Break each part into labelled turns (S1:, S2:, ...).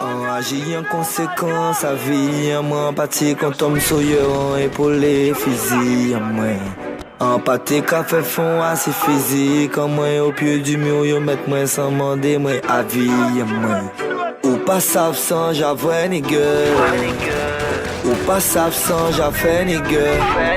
S1: On agit en conséquence, à vie, moi, parti quand tombe sur yo, épaulé, physique, moi. En pâté, café fond, assez physique, moi, au pied du mur, yo, mettre moi sans demander, moi, à vie, moi. Ou pas savent sans, j'avoue, nigga. Ou pas savent sans, j'avoue, nigga.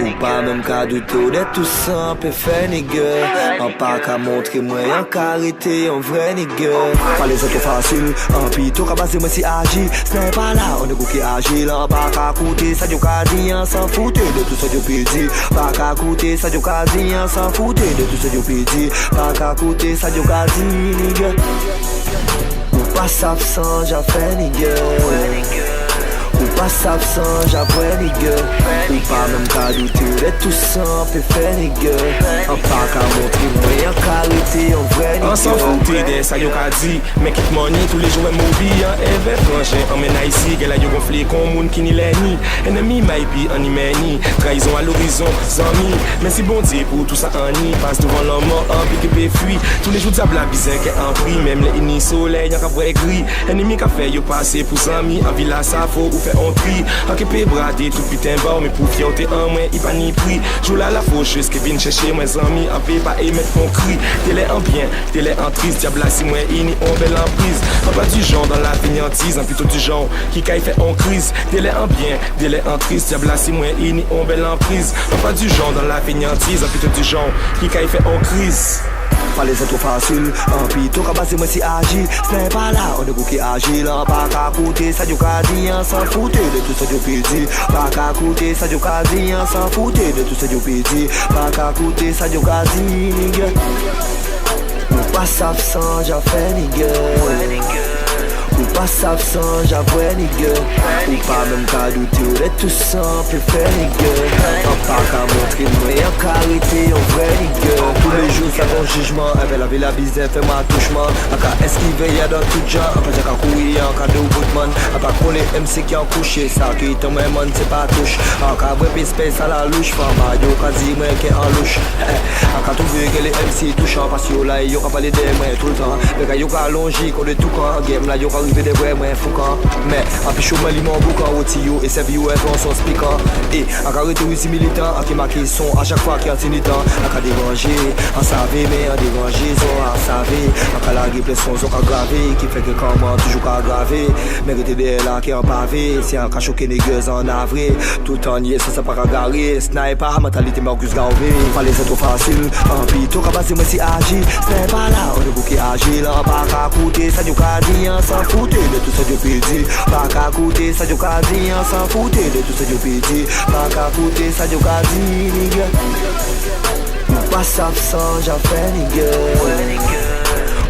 S1: Ou pas même qu'à douter d'être tout simple et fait, nigga. En pas qu'à montrer, moi, en carité, en vrai, nigga. Pas les autres faciles, en pito, qu'à baser, moi, si agit. Ce n'est pas là, on est beaucoup qui agit, là, pas qu'à coûter, ça, du quasi, on s'en foutait de tout ça, du pédi. Pas qu'à coûter, ça, du quasi, on s'en foutait de tout ça, du pédi. Pas qu'à coûter, ça, du quasi, nigga. Ou pas savent sans, j'avoue, nigga. Ou pas savent sans, j'avoue, nigga. Ou pas même qu'à douter d'être tout simple et fait, nigga. En pas qu'à montrer moi en qualité, en vrai, nigga.
S2: On s'en foutait de ça, yo qu'a dit. Make it money, tous les jours, mobile, en éve frangin. On mène ici, qu'elle a yo gonflé comme moun qui ni l'ennemi. Ennemi, maybe, en imeni. Trahison à l'horizon, zami. Mais si bon Dieu pour tout ça, en y. Passe devant l'homme, en pique et fuit. Tous les jours, diable la bizarre qui est en prix. Même les unis soleil, y'a qu'à voir gris. Ennemi qu'a fait, yo passer pour zami. En villa, ça faut, ou fait on tri. En képé bradé, tout putain bord. Mais pour fierté en moins, il pas ni prix. Joue là la faucheuse qui vient chercher moi zami. En paix pas émettre mon cri. Télé en bien, télé en triste. Diable là si moi ini on belle en prise. Pas du genre dans la fainéantise, en plutôt du genre qui caille fait en crise. Télé en bien, télé en triste. Diable là si moi ini on belle en prise. Pas du genre dans la fainéantise, en plutôt du genre qui caille fait en crise.
S1: Pas les autres faciles, en pito, qu'à baser, moi si agit. Ce n'est pas là, on est beaucoup qui agit, là, pas qu'à coûter, ça du quasi, on s'en foutait de tout ça du pédi. Pas qu'à coûter, ça du quasi, on s'en foutait de tout ça du pédi. Pas qu'à coûter, ça du quasi, nigga. Ou pas savent sans, j'avoue, nigga. Ou pas savent sans, j'avoue, nigga. Ou pas même qu'à douter d'être tout simple et fait, nigga. En pas qu'à montrer moi en carité, en vrai, nigga. Tous les jours, ça bon jugement. Elle la vie, la bizarre, fait ma touchement. En cas esquiver, y'a dans tout genre. En pas j'ai qu'à courir, en cas de boutman. En pas qu'on les MC qui ont couché. Ça qui tombe, man, c'est pas touche. En cas bref, espèce à la louche. Femme, yo, quasi, moi, qui est en louche. En cas tout vu que les MC touchant. Parce que là, yo, qu'à parler de moi tout le temps. Le gars, yo, qu'à allonger, qu'on est tout quand. Game là, yo, qu'à arriver des vrais, moi, foucan. Mais, en plus, moi, limon, boucan, otio. Et c'est vieux, on son speaker. Et, en cas, rete aussi militant. En qui marque son à chaque fois qu'il y a un tinitant. En cas déranger, en savait, mais en déranger, en savait. En cas, la replay son, son gravé. Qui fait que comment, toujours qu'à graver. Mérité de là, qui est en pavé. C'est un cas choqué, négueuse en avril. Tout en niais, ça pas à garer. Sniper, mentalité, Marcus Garvey. Pas les autres faciles. En pito, qu'à baser, moi si agit. Ce n'est pas là, on est beaucoup qui agit. Là, pas qu'à coûter, ça du quasi, on s'en foutait de tout ça du pédi. Pas qu'à coûter, ça du quasi, on s'en foutait de tout ça du pédi. Pas qu'à coûter, ça du quasi, nigga. Ou pas savent sans, j'avoue, nigga.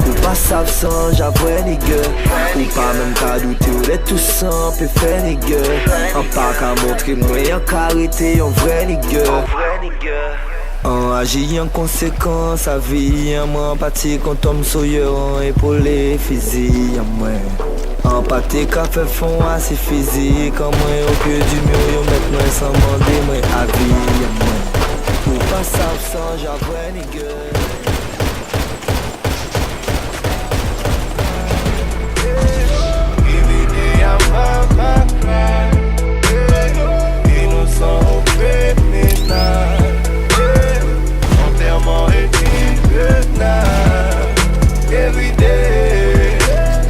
S1: Ou pas savent sans, j'avoue, nigga. Ou pas même qu'à douter d'être tout simple et fait, nigga. En pas qu'à montrer moi en carité, en vrai, nigga. On agit en conséquence, à vie, moi, parti quand tombe sur yo, épaulé, physique, moi. En pâté, café fond, assez physique, moi, au pied du mur, yo, mettre moi sans demander, moi, à vie, moi. Ou pas savent sans, j'avoue, nigga.
S3: Innocent au criminal. Enterrement et tribunal. Every day,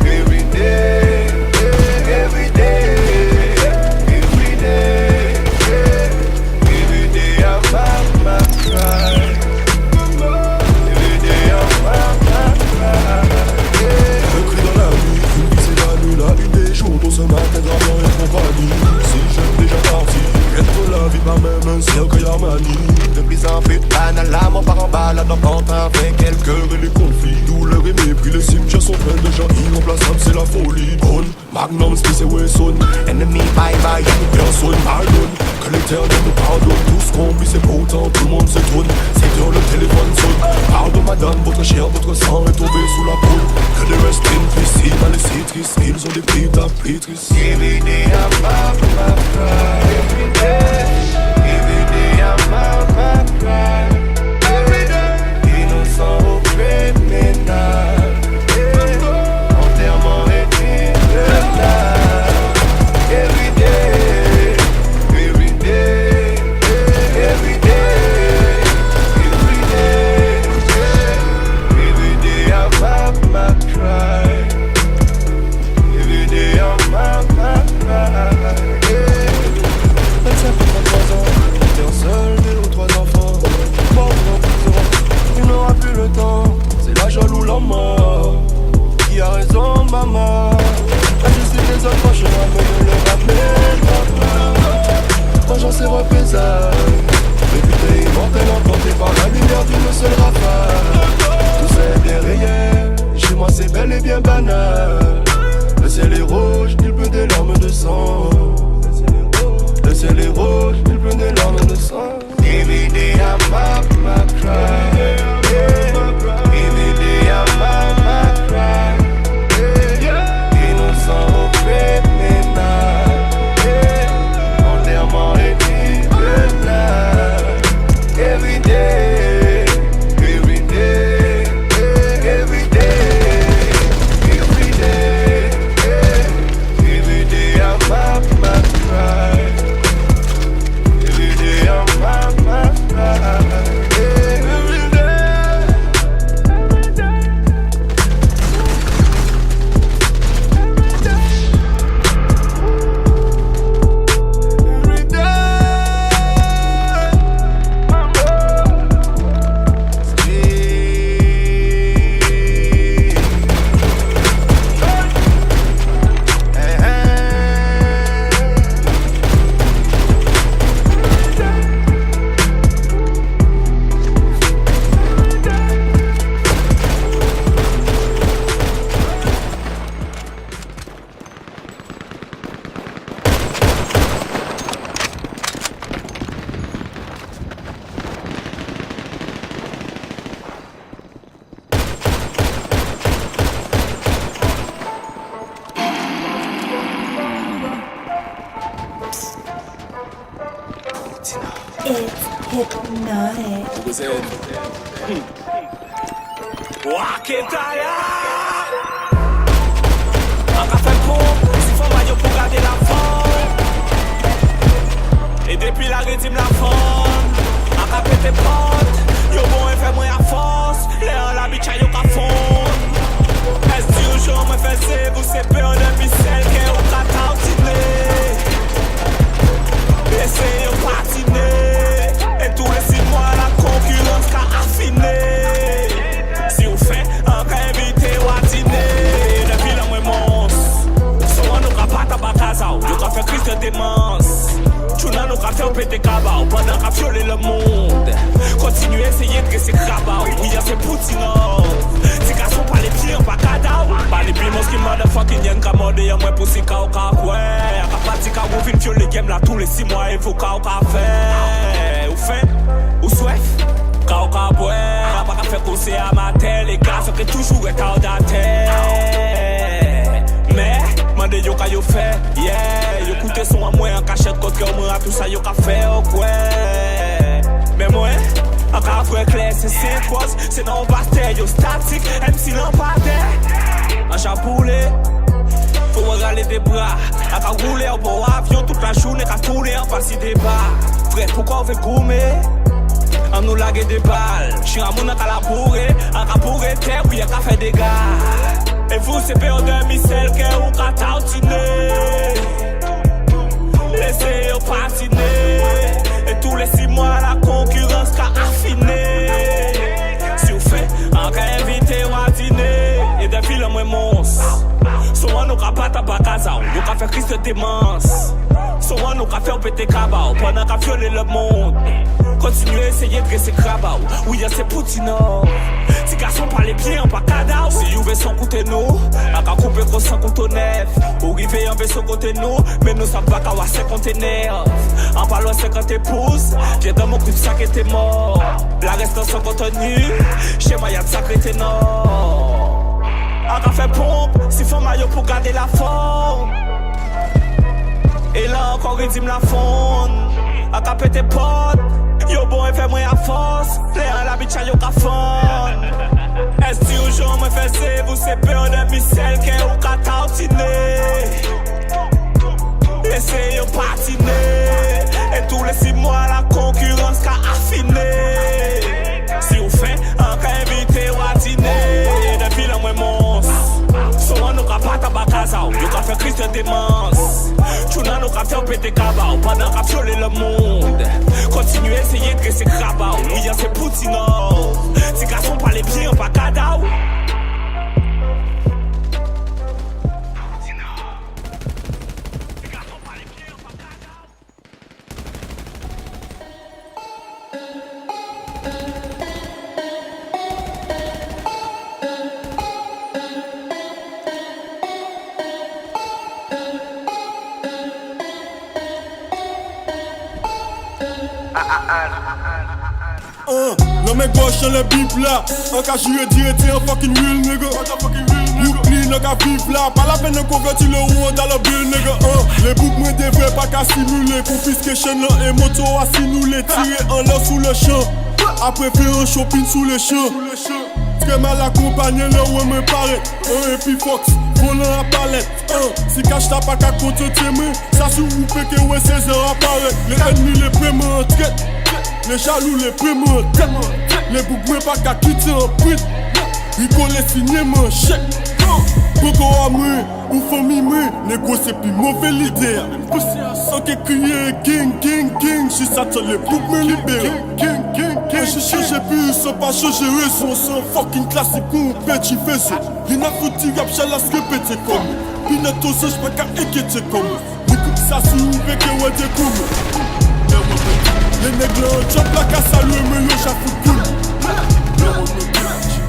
S3: every day, every day, every day, every day I find my pride. Every day I find my pride.
S4: Un cri dans la nuit, une vie c'est la nuit, là, une des jours, ce matin, grand et compagnie. Si j'aime déjà parti, être la vie ma même un cercle à manie.
S3: De plus en plus banal, la mort par en balade en pantin fait quelques
S4: Et les conflits, douleur et mépris, les cimetières sont pleins de gens irremplaçables, c'est la folie. Bonne, Magnum, Smith et Wesson.
S3: Enemy bye bye.
S4: Personne pardonne, que l'éternel nous pardonne. Tout ce qu'on vit c'est pourtant, tout le monde s'étonne. C'est dur, le téléphone sonne. Pardon madame, votre chair, votre sang est tombé sous la peau. Que les rest in peace, ils dans les citris, ils ont des prix d'appétrices.
S3: Every day I'm out my pride. Every day, every day I'm out my pride. Every day, innocent au criminal. Enterrement et tribunal.
S5: Hypnotic.
S6: Waketaya Aka fait pompe, si faut maillot pour garder la forme. Et depuis la rythme la forme Aka pété porte, yo bon et fait moins à force. Léon la bitch a yo ka fond. Est-ce que au jour me fait c'est vous c'est peur de ficelle que ou ka tautiner. Laissez yo patiner. Et tous les 6 mois la concurrence ka affiner. Si vous faites un cas invité ou à dîner. Depuis la moins monstre Souvent nous ka pas tabac casao. Yo ka fait crise de démence. Chouna nous ka fait péter cabao. Pendant qu'a violé le monde. Continuez essayer de rester crabao. Oui y'a c'est Poutinov. Si garçon pas les pieds en pas cadao. Pas les bimos qui motherfucking y'en ka morde. Y'a moins pour si ka ou ka ouais. Ka parti ka ou fin viole game là tous les 6 mois. Et faut ka ou ka fait. Ou fait ou souhait. Ka ou ka boué. A pas ka fait conseil à ma tête. Les gars sont que toujours est à terre. Mais mande yo ka yo fait. Yeah. Yo coûté son à moi en cachette. Côte que moi tout ça yo ka fait. Ouais. Mais moi en cas vrai clair c'est cause. C'est non pasteur yo statique. MC lampadaire. En chapoulé faut regarder des bras. A ka rouler au bon avion toute la journée. Ka tourner en passer des bas. Frère pourquoi on fait gourmet? On nous lague des balles. J'suis un moun à la bourrée. A ka bourré terre oui a ka fait des gars. Et vous c'est peur de micelle que ou ka tautiner. Laissez yo patiner. Et tous les 6 mois la concurrence ka affiné. Si vous faites un cas invité ou à dîner. Et depuis le moins monstre Souvent nous ka pas tabac casao. Yo ka fait crise de démence. Souvent nous ka fait péter cabao. Pendant qu'a violé le monde. Continuez essayer de rester crabao. Oui y'a c'est Poutinov. Si garçon par les pieds en pas cadao. Si you veut son côté nous a ka couper gros sans conteneur. Ou river en vaisseau côté nous. Mais nous savons pas qu'à avoir 50 conteneurs. En parlant 50 épouses. J'ai dans mon cul sac était mort. La reste sans contenu. Chez moi y'a de sacré ténor. A ka fait pompe, si faut maillot pour garder la forme. Et là encore rythme la fonde. A ka pété porte. Yo bon et fait moins à force. Léon la bitch a yo ka fond. Est-ce que au jour me fait c'est vous c'est peur de micelle que ou ka tautiner. Laissez yo patiner. Et tous les 6 mois la concurrence ka affiné. Si vous faites un cas invité ou à dîner. Depuis le moins monstre Souvent nous ka pas tabac casao. Yo ka fait crise de démence. Chouna nous ka fait péter cabao. Pendant qu'a violé le monde. Continuez essayer de rester crabao. Oui y'a c'est Poutinov. Si garçon pas les pieds en pas cadao.
S4: Non mais gauche dans le bip là. En cas j'y dire t'es un fucking real nigga. Brooklyn n'a qu'à vivre là. Pas la peine de convertir le roi dans le bill nigga. Les boucs me devraient pas qu'à simuler. Confiscation là et moto à nous les tirer en l'air sous le champ. Après faire un shopping sous les champs. Très mal accompagné là où me paraît. Et puis Fox, volant à palette. Si cache t'as pas qu'à compter tes mains. Ça sous vous fait que ouais 16 heures apparaît. Les ennemis les préments en traite. Les jaloux les préments en traite. Les boucs me pas qu'à quitter en prite. Ils collent signer mon chèque. Pourquoi moi, ou famille moi, négocier plus mauvais leader. Sans que crier gang, gang, gang. Si ça te les boucs me libère. Je change plus, sans pas changer raison. Sans fucking classique ou petit vaisseau. Y'en a foutu rap, j'allais répéter comme. Pinato, j'peux pas qu'à inquiéter comme. N'écoute ça si vous voulez que ouais des coups. Les nègres en job la casse à l'eau, mais le j'avoue cool.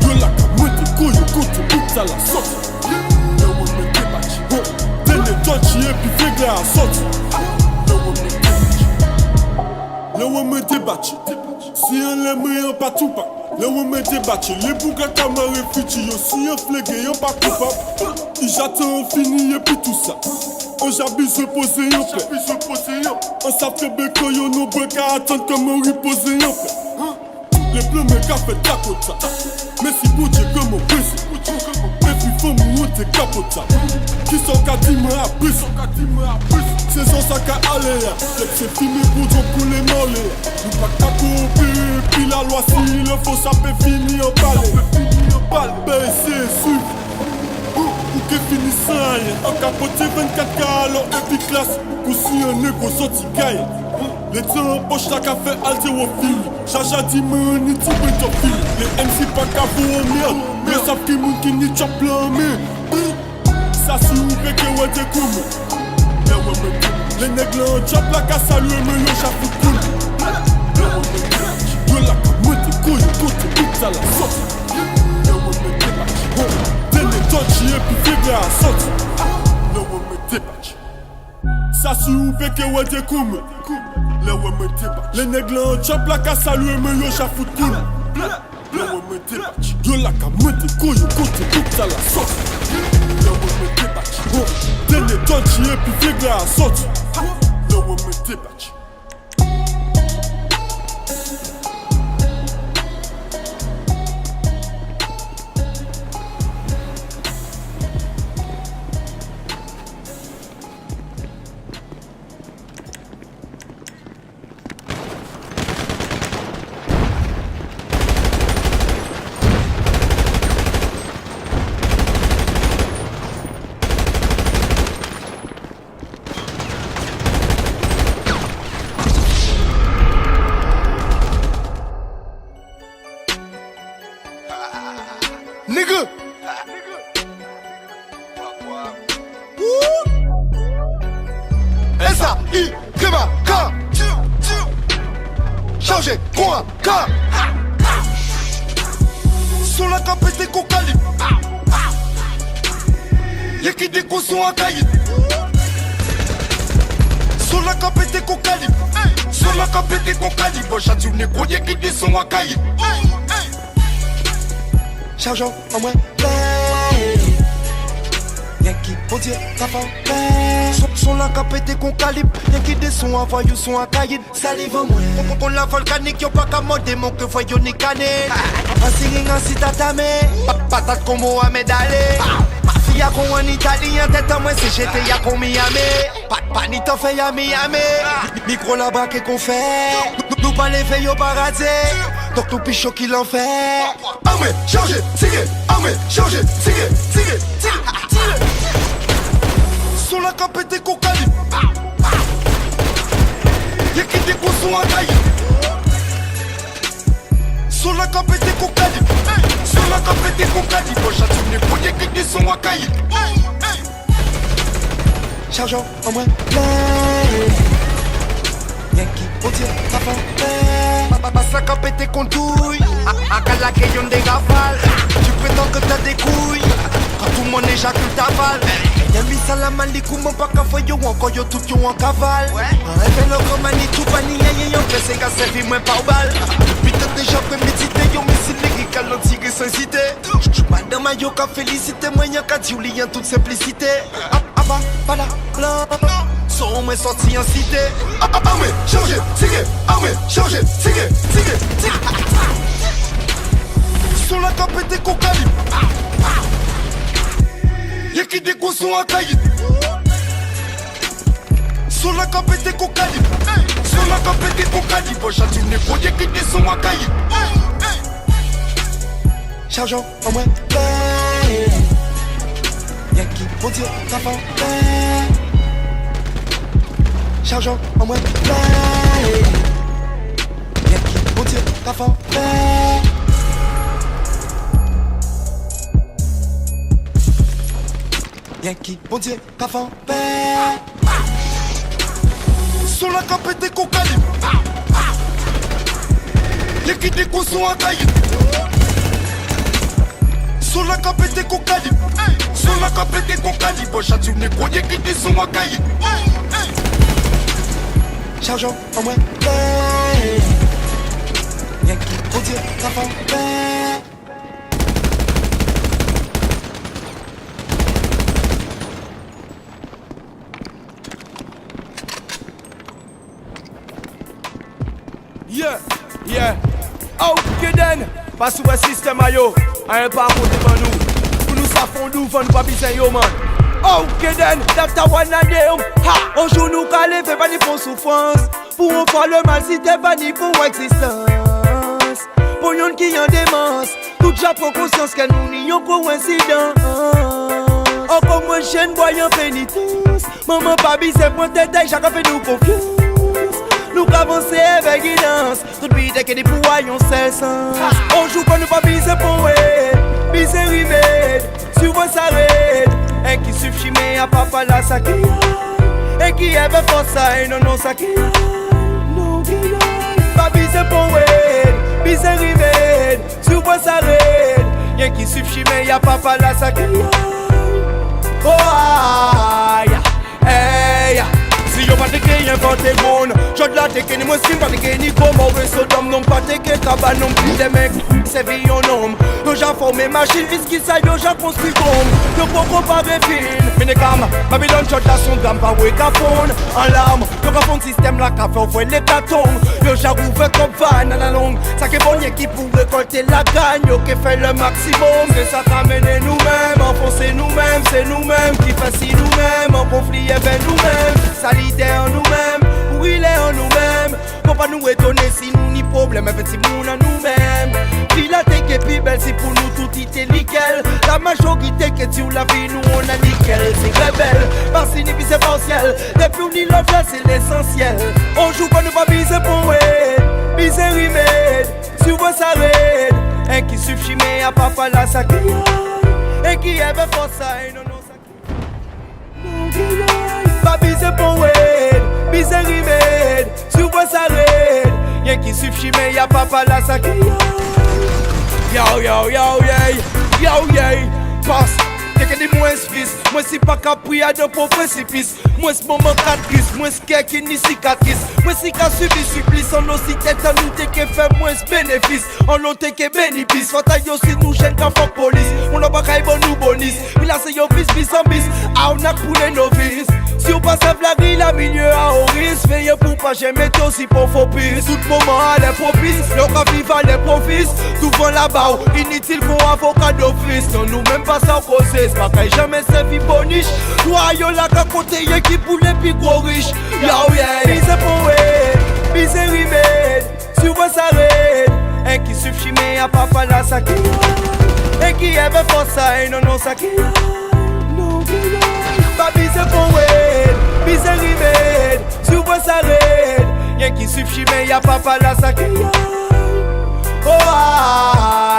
S4: Yo la camouette, couille, écoute, bout à la sauce. T'es les dodgy et puis fais à la sauce. Le ouais me débattu. Si on l'aime, on pas tout pas. Le women débattu, les bougas camarades futis, yo si un flégué, yo pas coupable. Ils j'attends fini et puis tout ça. On j'abuse se poser un peu. On s'appelle béco, yo nous break à attendre comme on reposer un peu. Les bleus me qu'a fait capota. Mais si bon Dieu que mon baiser. Et puis faut monter capota. Qui sont qu'à dire moi à plus. C'est son sac à aller. C'est fini pour ton pour les mollets. Nous pas qu'à couper. Puis la loi si le faut ça peut finir en balle. Ben c'est sûr. Ou que finissant. En capoté 24 calos et puis classe. Ou si un négro sorti gagne. Les temps poche la café alté au fil. Jaja dit mais ni tout est ton fil. Les MC pas qu'à vous en merde. Mais ça fait moun qui ni chop l'homme. Ça s'ouvre que ouais t'es cool. Les nègres en chop la casse à lui mais le chat fout cool. Yo la camotte t'es couille, côté tout à la sorte. T'es les touchy et puis fais bien à sorte. Ça s'ouvre que ouais t'es cool. Les nègres en chop la casse à lui mais le chat fout cool. Yo la camotte t'es couille, côté tout à la sorte. T'es les touchy et puis fais bien à sorte. Le woman débattu.
S1: Nigga. S.A.I. Krema K. Changer quoi K. Sur la capacité qu'on calibre. Y'a qui des coups sont à cahier. Sur la capacité qu'on calibre. Sur la capacité qu'on calibre. Château négro, y'a qui des sont à cahier. Chargeant en moins y'a qui pour dire ça va sont la capété qu'on calibre. Y'a qui des sons à voyous sont à cahier. Salive en moins on la volcanique y'a pas qu'à modder mon que voyou ni cané. Assigné en cita tamé. Patate comme Mohamed Ali. Mafia qu'on en italien tête à moi c'est j'étais y'a qu'on Miami. Pas ni t'en fait y'a Miami. Micro la braque qu'on fait. Nous pas les faits au paradis. Donc tout pichot qui l'en fait. Ah ouais, chargé, tiré. Ah ouais, chargé, tiré. Sur la capété qu'on calibre. Y'a qui des coups sont à cahier. Sur la capété qu'on calibre. Sur la capété qu'on calibre. Château négro, y'a qui des sont à cahier. Chargeant en moins y'a qui pour dire ça va. Passe la capété qu'on douille. À la caillon des rafales. Tu prétends que t'as des couilles. Quand tout le monde éjacule ta balle. Y'a mis ça la malikou, mon pas qu'à foyer ou encore yo tout yo en cavale. Un fait le romani tout bani y'a fait c'est qu'à servir moins par balle. Depuis t'as déjà prémédité yo mais si lyrical non tiré sans cité. J'suis pas dans ma yo qu'à féliciter moi y'a qu'à dire en toute simplicité. Abba, bala, blanc. Sont moins sortis en cité. Ah ouais, chargé, tiré. Ah ouais, chargé, tiré. Sur la capété qu'on calibre. Y'a qui des coups sont à cahier. Sur la capété qu'on calibre. Sur la capété qu'on calibre. Château négro, y'a qui des sont à cahier. Chargeant en moins y'a qui pour dire ça va. Chargeant en moins y'a qui pour dire ça va. Y'a qui pour dire ça va. Sur la capété qu'on calibre. Y'a qui des coups sont à cahier. Sur la capété qu'on calibre. Sur la capété qu'on calibre. Château négro, y'a qui des sont à cahier. Chargeant en moins rien qui faut dire, ça fait peur.
S5: Yeah, ok den, pas sous un système à yo, un parcours devant nous. Pour nous ça fond nous, faut nous pas pisser yo man. Ok den, Dr. Wanadem, ha, on joue nous calé, fait pas ni pour souffrance. Pour on faire le mal si t'es pas ni pour existence. Pour yon qui en démence, tout ja prend conscience que nous n'y yon coïncidence. Encore moins chaîne voyant pénitence. Maman pas bise pour tête, chacun fait nous confiance. Nous avancer avec guidance. Tout le monde que des pouvoirs ont seul sens. On joue quand nous pas bise pour elle. Bise remède, souvent ça raide. Un qui suffit mais à papa la sa qui aille. Et qui avait fait ça et non non ça qui aille. Non qui aille. Pas bise pour elle. Bise remède, souvent ça raide. Un qui suffit mais à papa la sa qui aille. Oh aïe, hey. Si yo pa teke yen vante goun, jod la teke ni mwen sim pa teke ni kom. Ouwe so dom non pa teke kaba non pli de mek se vi yon nom. Yo jan forme machine viski sa yo jan konstri kom. Yo pou kompare fin, mene kam, Babylon jod la son dam pa we ka fon. An lam, yo ka fon sistem la ka fe ofwe le katon. Yo jan rouve kom van nan la long. Sa ke bonye ki pou rekolte la gagne. Yo ke fe le maximum, se sa kamene nou men. Enfonse nou men, se nou men ki fasi nou men. En konflit e ben nou men. L'idée en nous-mêmes, pour il est en nous-mêmes. Faut pas nous étonner si nous ni problème, mais si nous en nous-mêmes. Puis la tech est plus belle, si pour nous tout était nickel. La majorité qui est sur la vie, nous on a nickel. C'est rebelle, par signifie c'est partiel. Depuis on y love là, c'est l'essentiel. On joue quand nous pas biser pour elle. Biser remède, souvent ça raide. Un qui suffit mais à papa là ça qui aille. Et qui avait fait ça et non non ça qui aille. Non qui aille. Pas bise pour elle, bise remède, souvent ça raide. Y'en qui suffit mais y'a papa là ça qui aille. Yo yo yo yeah, yo yeah. Passe, t'es que des moins fils. Moi si pas capri à d'un pauvre précipice. Moi ce moment 4 gris, moi ce qui ni cicatrice. Moi si qu'a subi supplice, on aussi tête à nous t'es que fait moins bénéfice. On l'on t'es que bénéfice, faut tailler aussi nous gêne qu'en faut police. On n'a pas qu'à bon nous bonus. Il a c'est yo bis en bis, ah on a pour les novices. Si on passe à la la milieu à Horis. Veillez pour pas jamais aussi pour faux piste. Tout moment à les propices, le cas vivant les profits. Tout vent là-bas, inutile pour avocat d'office. Non nous même pas sans causer, c'est pas qu'à jamais servi boniche. Toi yo la qu'à côté y'a qui pour les plus gros riches. Yo yeah, bise pour elle, bise remède, souvent ça raide. Un qui suffit mais à papa là ça qui aille. Et qui avait fait ça et non non ça qui aille. Non qui aille. Pas bise pour elle, bise remède, souvent ça raide. Y'en qui suffit mais y'a papa là ça qui aille. Oh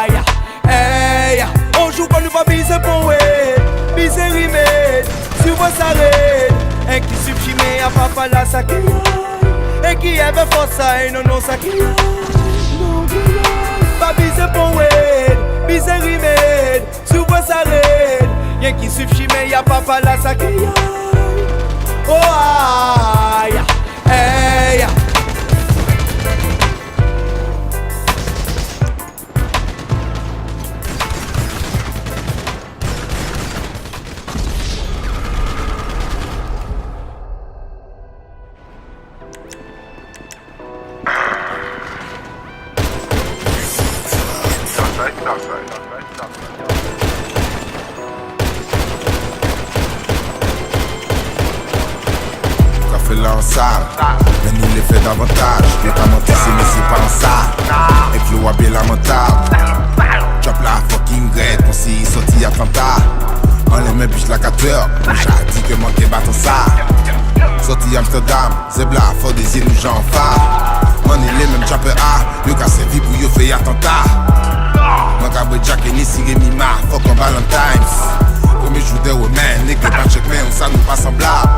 S5: aïe, hey. On joue quand nous pas bise pour elle, bise remède, souvent ça raide. Un qui suffit mais y'a papa là ça qui aille. Et qui avait fait ça et non non ça qui aille. Non qui aille. Pas bise pour elle, bise remède, souvent ça raide. Y'en qui suffit mais y'a papa là ça qui aille. Oh aïe, hey.
S7: Mais nous les fait davantage. Je vais pas mentir, mais c'est pas en ça. Et flow a bien lamentable. Drop la fucking red, on s'y sorti à 30 ans. On les met biche la 4 heures. J'ai dit que manquer bâton ça. Sorti Amsterdam, c'est bla, faut des îles où j'en phare. On est les mêmes chapeux A. Yo ka servi pour yo fait attentat. Moi ka Jack et Nissi Rémi Mar, fuck on Valentine's. Comme je joue des women, nègre pas check mais on ça nous pas semblable.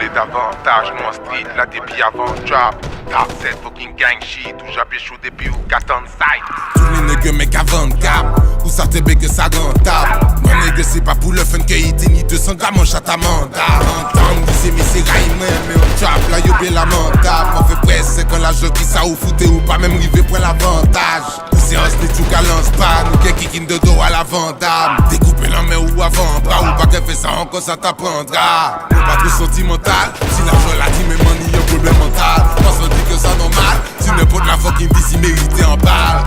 S7: Davantage, nous en street, là depuis avant drop. Top 7 fucking gang shit, où j'avais chaud depuis ou 4 ans de side. Tous les nègres mec avant cap, où ça te bégue ça rentable. Mon nègre c'est pas pour le fun que il dit ni 200 grammes en chat à mandat. Entendre c'est mais c'est raïm, mais on drop là yo bien lamentable. On fait presse quand la joie qui ça ou fouté ou pas même rivé pour l'avantage. Séance ni tout qu'à lance pas, nous qu'est qui de dos à la vandame. Découper la main ou avant bras ou pas qu'elle fait ça encore ça t'apprendra. Nous pas trop sentimental, si la joie l'a dit mais man y a un problème mental. Parce qu'on dit que ça normal, si n'importe la fois qui me dit si mérité en balle.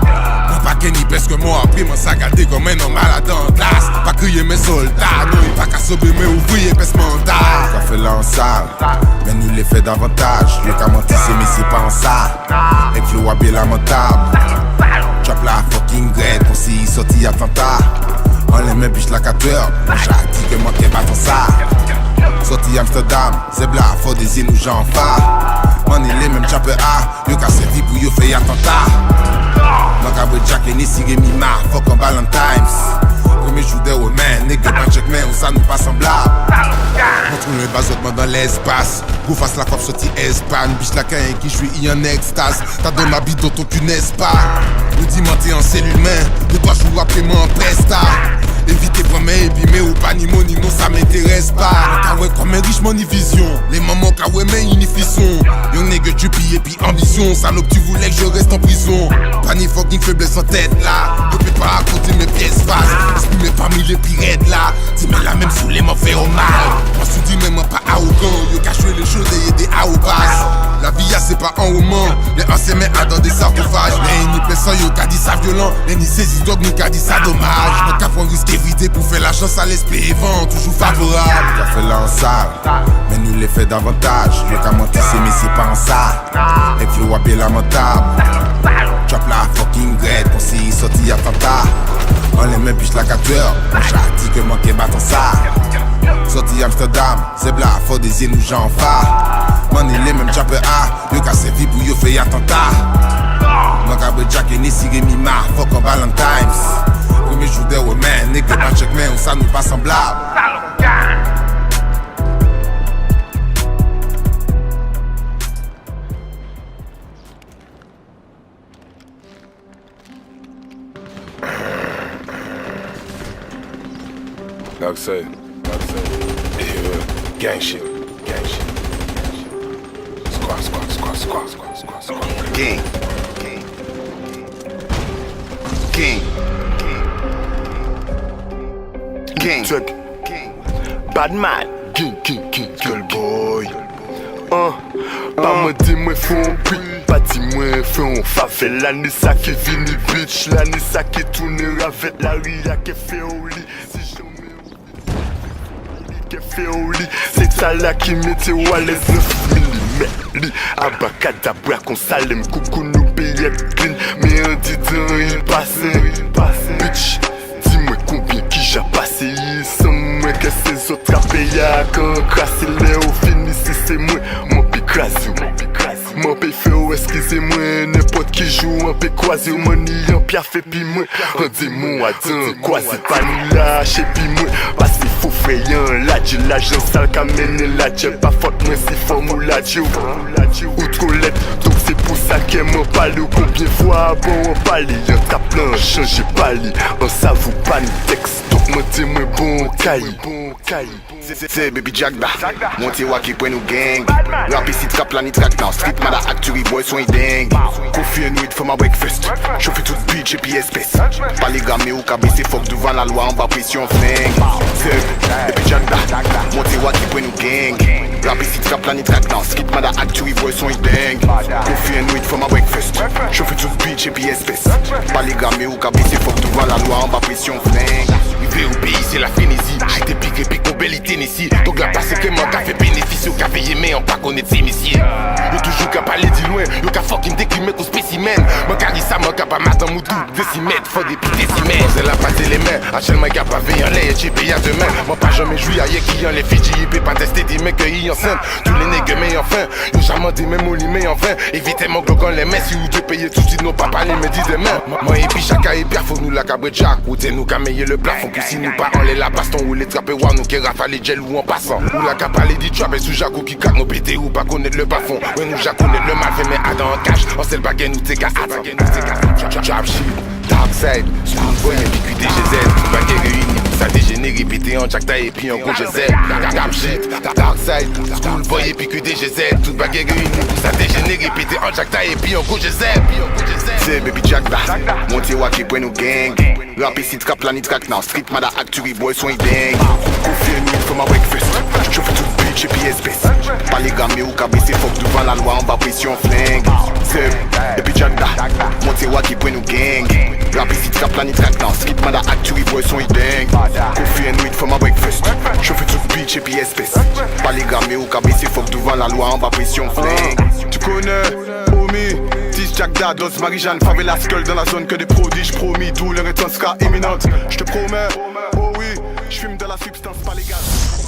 S7: Moi pas qu'elle ni parce que moi après moi ça gardé comme un normal à dans classe. Pas crier mes soldats, non il pas qu'à sauver mes ouvriers pèse mental. Ça fait là en salle, mais nous les fait davantage. Le qu'à mentir c'est mais c'est pas en ça. Et que le bien lamentable. Chop la fucking grade, pour s'y sortir attentat. On les met biche la 4 heures, moi j'ai dit que moi qui bâton ça. Sorti Amsterdam, c'est bla, faut des îles où j'en fais. Man il est même chopper A, yo qu'a servi pour yo fait attentat. Moi qu'a boué Jack et Nissi et Mima, fuck en Valentine's. Premier jour de women, nigga pas check mais où ça nous pas semblable. On trouve le basotement dans l'espace. Go face la cop sorti Espagne. Biche la caille qui j'suis y en extase. T'as donné ma bite d'autant qu'une pas. Nous dis mentir en cellule main. De 3 jours après moi en presta. Évitez premier épimé ou pas ni mon ni non ça m'intéresse pas. Car ouais comme un riche mon ni vision. Les mamans car ouais mais ni fisson. Young nigga tu pille et puis ambition. Salope tu voulais que je reste en prison. Pas ni fucking faiblesse en tête là. Je peux pas raconter mes pièces basses. Mais parmi les pirates là. Dis-moi la même sous les m'en fait au mal. Moi sous dis même pas arrogant. Yo cache les choses et des aobas. La vie c'est pas un roman. Les anciens mais à dans des sarcophages. Mais ni personne yo qu'a dit ça violent. Les ni saisis donc nous qu'a dit ça dommage. Mon cap on risque éviter pour faire la chance à l'esprit vent. Toujours favorable. Qu'a fait là en salle. Mais nous les fait davantage. Le qu'à mentir c'est mais c'est pas en ça. Et que le bien lamentable. Chop la fucking grade pour s'y sortir attentat. On les met biche la 4 heures. Moi j'ai dit que moi qui bâton ça. Sorti Amsterdam, c'est bla, faut des îles où j'en fais. Man il est même chopper A, yo qu'a servi pour yo fait attentat. Moi qu'a boué Jack et Nissi et Mima, fuck en Valentine's. Premier jour de women, nigga pas check mais où ça nous pas semblable.
S4: Darkseid, et gang shit. Squad. Gang. Check.
S6: Bad man.
S4: King. Girl boy. Pas moi dis moi font un beat. Pas dis moi font un favela. L'année ça qui vini bitch. L'année ça qui tourne avec la ria qui fait au lit. Si jamais qui fait au lit. C'est ça là qui mette au à l'aise 9 mm. Abacadabra qu'on salem. Coucou nous paye clean. Mais un dit il passe. Bitch. Dis-moi combien qui j'ai passé. Sans moi que ces autres a payé. Quand crasse les au fini si c'est moi. Mon picrase. Mon pays fait ou excusez-moi. N'importe qui joue un peu croisé. Mon ni en piaf et puis moi. Rendez-moi à d'un quoi c'est pas nous lâcher puis moi. Parce qu'il faut frayer la djil. L'agent sale qu'a mené la djil. Pas faute moi si fort mou la djil. Outre lettre. Donc c'est pour ça qu'elle m'en parle. Combien fois bon on parle. Y'en tape plein changer pali. On s'avoue pas ni texte. Donc moi dis-moi bon caille.
S8: C'est Baby Jack da. Monte waki pour nous gang. Rap ici trap la ni track now. Street mada actually boy sont dingue. Coffee and weed for my breakfast. Chauffe tout beach et puis espèce. Pas les gamés ou cabé c'est fuck devant la loi en bas pression flingue. C'est Baby Jack da. Monte waki pour nous gang. Rap ici trap la ni track now. Street mada actually boy sont dingue. Coffee and weed for my breakfast. Chauffe tout beach et puis espèce. Pas les gamés ou cabé c'est fuck devant la loi en bas pression flingue. Rivé au pays c'est la frénésie. J'étais piqué pique au belly Tennessee. Donc la place que moi qu'a fait bénéfice au café mais on pas connaître ses messieurs. Yo toujours qu'à parler du loin, yo qu'à fucking décrimer qu'au spécimen. Moi qu'a dit ça, moi qu'à pas matin moudou, décimètre, faut des petits décimètres. C'est la passer les mains, actuellement qu'a pas veillé en l'air, j'ai payé à demain. Moi pas jamais joui à yé qui en les Fidji, il peut pas tester des mecs qui enceinte. Tous les nègres mais enfin, yo jamais des mêmes au lit mais enfin. Évitez mon glock en les mains, si vous devez payer tout de suite, nos papas les me disent demain. Moi et puis chacun est bien, faut nous la cabre jack. Ou t'es nous qu'à meiller le plafond, que si nous pas en les la baston ou les trapper voir nous qui rafale gel ou en passant. Ou la capale dit trap et sous Jaco qui caque nos pétés ou pas connaître le bas-fond. Ouais nous ja connaître le mal fait mais à dans un cash. On sait le baguette nous t'es qu'à attendre. Trap shit, Darkseid, Schoolboy et puis QTGZ. Baguette réunie, ça dégénère, répété en Jack et puis en gros je sais. Dark shit, dark side, school boy et puis QDGZ. Toute baguette réunie, ça dégénère, répété en Jack et puis en gros je sais. C'est baby Jack da, monté waki pour nous gang. Rap ici, trap planète track now. Street mada actually boy soin dingue. Confie une nuit for my breakfast. Je fais tout bitch et puis espèce. Pas les gamins ou cabessé, faut que devant la loi on va pression flingue. C'est baby Jack da, monté waki pour nous gang. Rap ici, trap planète track now. Street mada actually boy soin dingue. Confie une nuit for my breakfast. Je fais tout bitch et puis espèce. Pas les gamins ou cabessé, faut que devant la loi on va pression flingue. Tu connais, homie. Jack Da, Dos Marie-Jeanne, favela skull dans la zone que des prodiges promis, d'où leur étance imminente. Je te promets, oh oui, je fume de la substance pas légale.